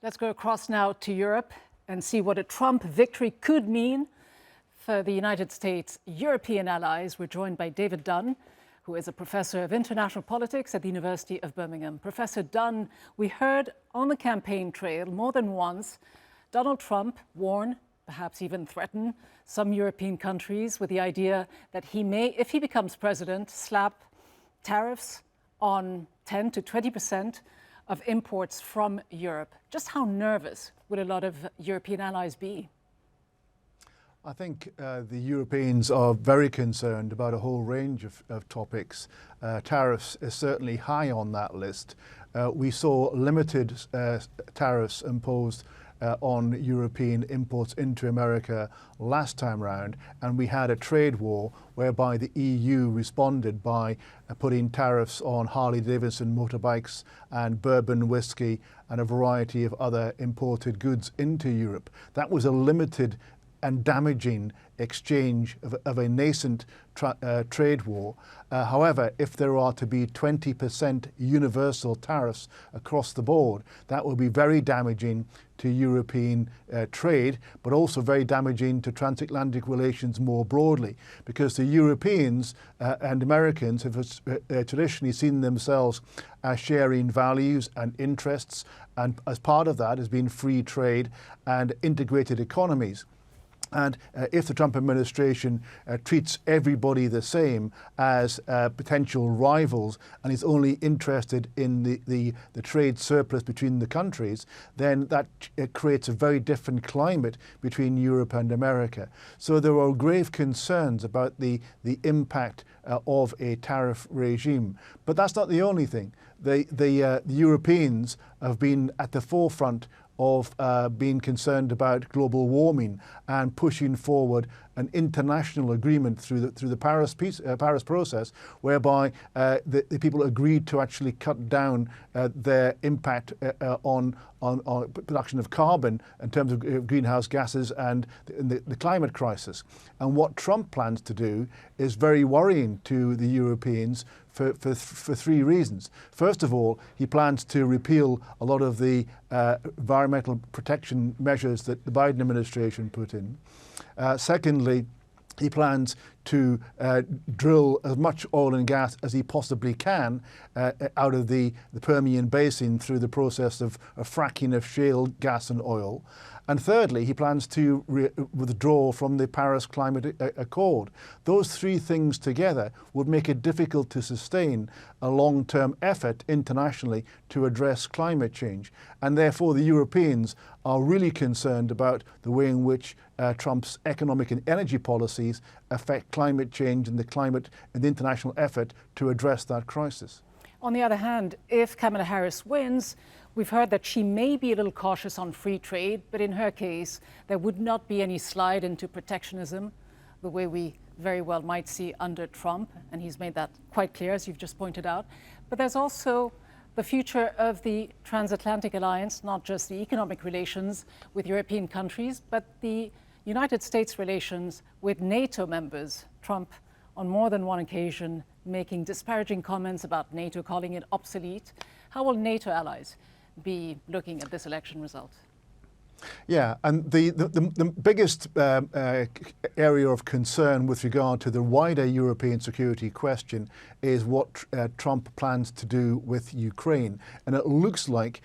Let's go across now to Europe and see what a Trump victory could mean for the United States' European allies. We're joined by David Dunn, who is a professor of international politics at the University of Birmingham. Professor Dunn, we heard on the campaign trail more than once Donald Trump warn, perhaps even threaten, some European countries with the idea that he may, if he becomes president, slap tariffs on 10 to 20% of imports from Europe. Just how nervous would a lot of European allies be? I think the Europeans are very concerned about a whole range of topics. Tariffs is certainly high on that list. We saw limited tariffs imposed on European imports into America last time round, and we had a trade war whereby the EU responded by putting tariffs on Harley-Davidson motorbikes and bourbon whiskey and a variety of other imported goods into Europe. That was a limited and damaging exchange of a nascent trade war. However, if there are to be 20% universal tariffs across the board, that will be very damaging to European trade, but also very damaging to transatlantic relations more broadly, because the Europeans and Americans have traditionally seen themselves as sharing values and interests, and as part of that has been free trade and integrated economies. And if the Trump administration treats everybody the same as potential rivals and is only interested in the trade surplus between the countries, then that creates a very different climate between Europe and America. So there are grave concerns about the impact of a tariff regime. But that's not the only thing. The Europeans have been at the forefront of being concerned about global warming and pushing forward an international agreement through the Paris process, whereby the people agreed to actually cut down their impact on production of carbon in terms of greenhouse gases and the climate crisis. And what Trump plans to do is very worrying to the Europeans for three reasons. First of all, he plans to repeal a lot of the environmental protection measures that the Biden administration put in. Secondly, he plans to drill as much oil and gas as he possibly can out of the Permian Basin through the process of fracking of shale gas and oil. And thirdly, he plans to withdraw from the Paris Climate Accord. Those three things together would make it difficult to sustain a long-term effort internationally to address climate change. And therefore, the Europeans are really concerned about the way in which Trump's economic and energy policies affect climate change and the international effort to address that crisis. On the other hand, if Kamala Harris wins, we've heard that she may be a little cautious on free trade, but in her case, there would not be any slide into protectionism, the way we very well might see under Trump, and he's made that quite clear, as you've just pointed out. But there's also the future of the Transatlantic alliance, not just the economic relations with European countries, but the United States relations with NATO members. Trump, on more than one occasion, making disparaging comments about NATO, calling it obsolete. How will NATO allies be looking at this election result? Yeah, and the biggest area of concern with regard to the wider European security question is what Trump plans to do with Ukraine. And it looks like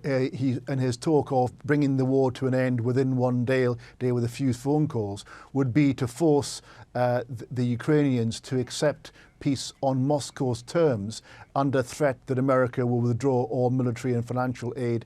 he, in his talk of bringing the war to an end within one day with a few phone calls, would be to force the Ukrainians to accept peace on Moscow's terms under threat that America will withdraw all military and financial aid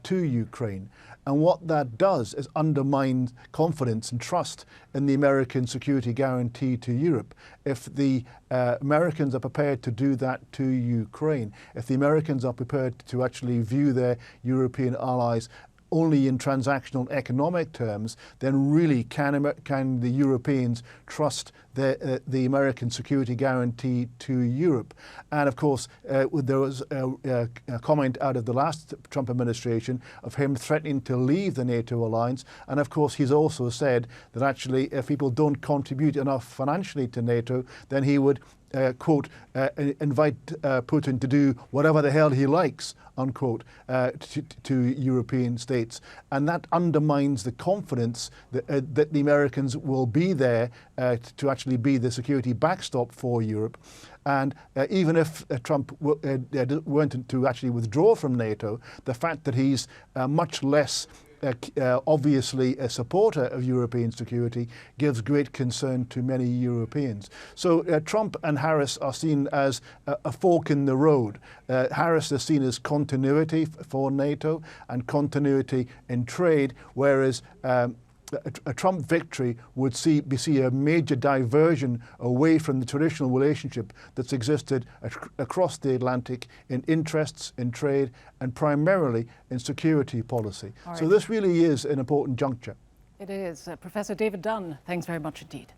to Ukraine. And what that does is undermine confidence and trust in the American security guarantee to Europe. If the Americans are prepared to do that to Ukraine, if the Americans are prepared to actually view their European allies only in transactional economic terms, then really can the Europeans trust the American security guarantee to Europe. And of course, there was a comment out of the last Trump administration of him threatening to leave the NATO alliance. And of course, he's also said that actually if people don't contribute enough financially to NATO, then he would quote, invite Putin to do whatever the hell he likes, unquote, to European states. And that undermines the confidence that the Americans will be there to actually be the security backstop for Europe. And even if Trump weren't to actually withdraw from NATO, the fact that he's much less obviously a supporter of European security gives great concern to many Europeans. So Trump and Harris are seen as a fork in the road. Harris is seen as continuity for NATO and continuity in trade, whereas a Trump victory would see a major diversion away from the traditional relationship that's existed across the Atlantic in interests, in trade, and primarily in security policy. Right. So this really is an important juncture. It is. Professor David Dunn, thanks very much indeed.